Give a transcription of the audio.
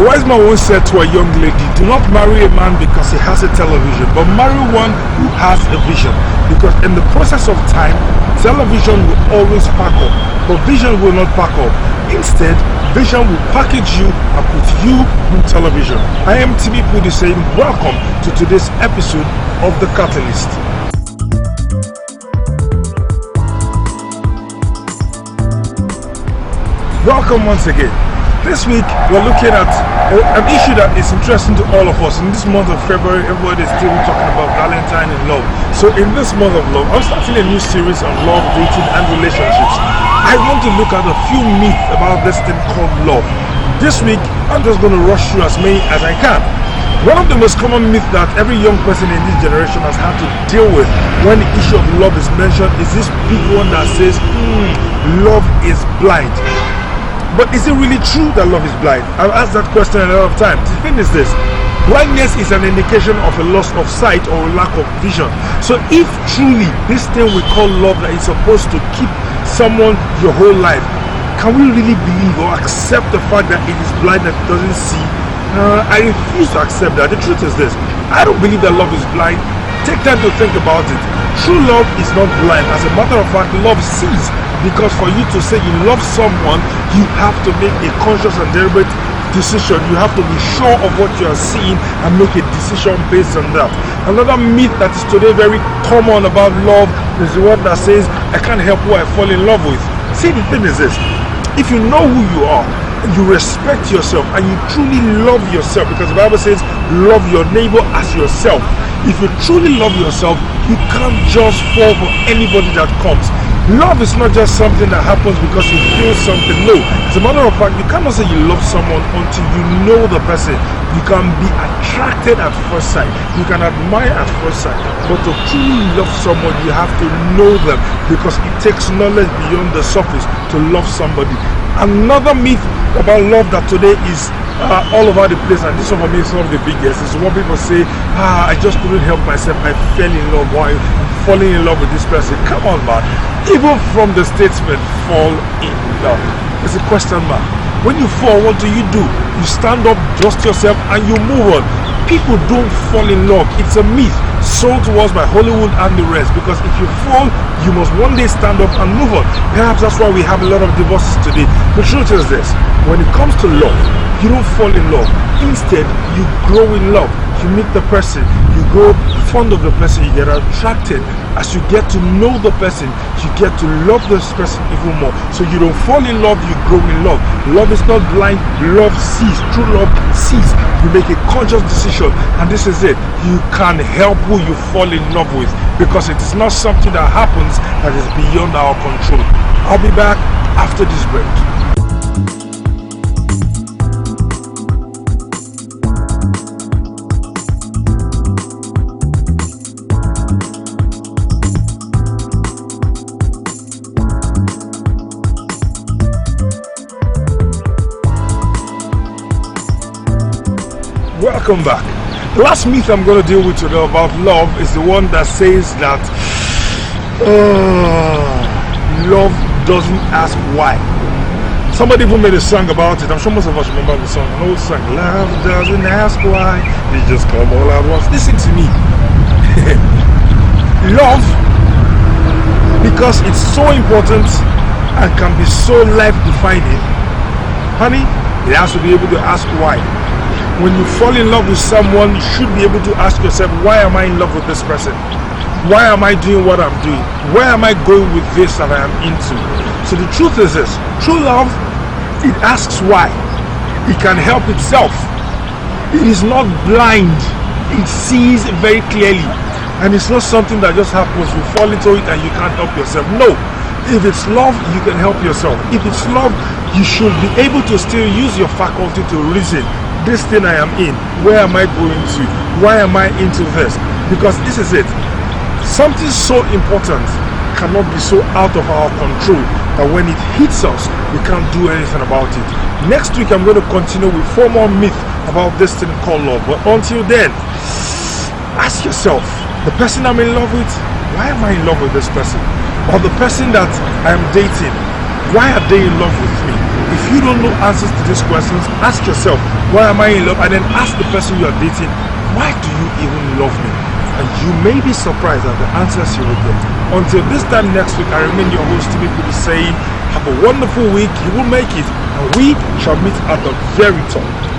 A wise man once said to a young lady, do not marry a man because he has a television, but marry one who has a vision. Because in the process of time, television will always pack up, but vision will not pack up. Instead, vision will package you and put you in television. I am Timi Pudie saying welcome to today's episode of The Katalyst. Welcome once again. This week we're looking at an issue that is interesting to all of us. In this month of February, everybody is still talking about Valentine and love. So in this month of love, I'm starting a new series on love, dating and relationships. I want to look at a few myths about this thing called love. This week, I'm just going to rush through as many as I can. One of the most common myths that every young person in this generation has had to deal with when the issue of love is mentioned is this big one that says, love is blind. But is it really true that love is blind? I've asked that question a lot of times. The thing is this: blindness is an indication of a loss of sight or a lack of vision. So if truly this thing we call love that is supposed to keep someone your whole life, can we really believe or accept the fact that it is blind, that it doesn't see? I refuse to accept that. The truth is this: I don't believe that love is blind. Take time to think about it. True love is not blind. As a matter of fact, love sees. Because for you to say you love someone, you have to make a conscious and deliberate decision. You have to be sure of what you are seeing and make a decision based on that. Another myth that is today very common about love is the one that says, I can't help who I fall in love with. See, the thing is this: if you know who you are, you respect yourself, and you truly love yourself, because the Bible says, love your neighbor as yourself. If you truly love yourself, you can't just fall for anybody that comes. Love is not just something that happens because you feel something. No, as a matter of fact, you cannot say you love someone until you know the person. You can be attracted at first sight, you can admire at first sight, but to truly love someone, you have to know them, because it takes knowledge beyond the surface to love somebody. Another myth about love that today is all over the place, and this one for me is one of the biggest, is when people say, I just couldn't help myself, I fell in love. Why? I'm falling in love with this person. Come on, man. Even from the statement, fall in love, it's a question mark. When you fall, what do? You stand up, dust yourself, and you move on. People don't fall in love. It's a myth sold to us by Hollywood and the rest, because if you fall, you must one day stand up and move on. Perhaps that's why we have a lot of divorces today. The truth is this: when it comes to love, you don't fall in love. Instead, you grow in love. You meet the person, you grow fond of the person, you get attracted. As you get to know the person, you get to love this person even more. So you don't fall in love, you grow in love. Love is not blind, love sees. True love sees. You make a conscious decision, and this is it: you can help who you fall in love with, because it is not something that happens that is beyond our control. I'll be back after this break. Welcome back. The last myth I'm going to deal with today about love is the one that says that love doesn't ask why. Somebody even made a song about it. I'm sure most of us remember the song. An old song. Love doesn't ask why, they just come all at once. Listen to me. Love, because it's so important and can be so life-defining, honey, it has to be able to ask why. When you fall in love with someone, you should be able to ask yourself, why am I in love with this person? Why am I doing what I'm doing? Where am I going with this that I am into? So the truth is this: true love, it asks why. It can help itself. It is not blind. It sees very clearly. And it's not something that just happens. You fall into it and you can't help yourself. No. If it's love, you can help yourself. If it's love, you should be able to still use your faculty to reason. This thing I am in, where am I going to? Why am I into this? Because this is it. Something so important cannot be so out of our control that when it hits us, we can't do anything about it. Next week, I'm going to continue with 4 more myths about this thing called love. But until then, ask yourself, the person I'm in love with, why am I in love with this person? Or the person that I am dating, why are they in love with me? If you don't know answers to these questions, ask yourself, why am I in love? And then ask the person you are dating, why do you even love me? And you may be surprised at the answers you will get. Until this time next week, I remain your host, Timi Pudie, saying, have a wonderful week, you will make it, and we shall meet at the very top.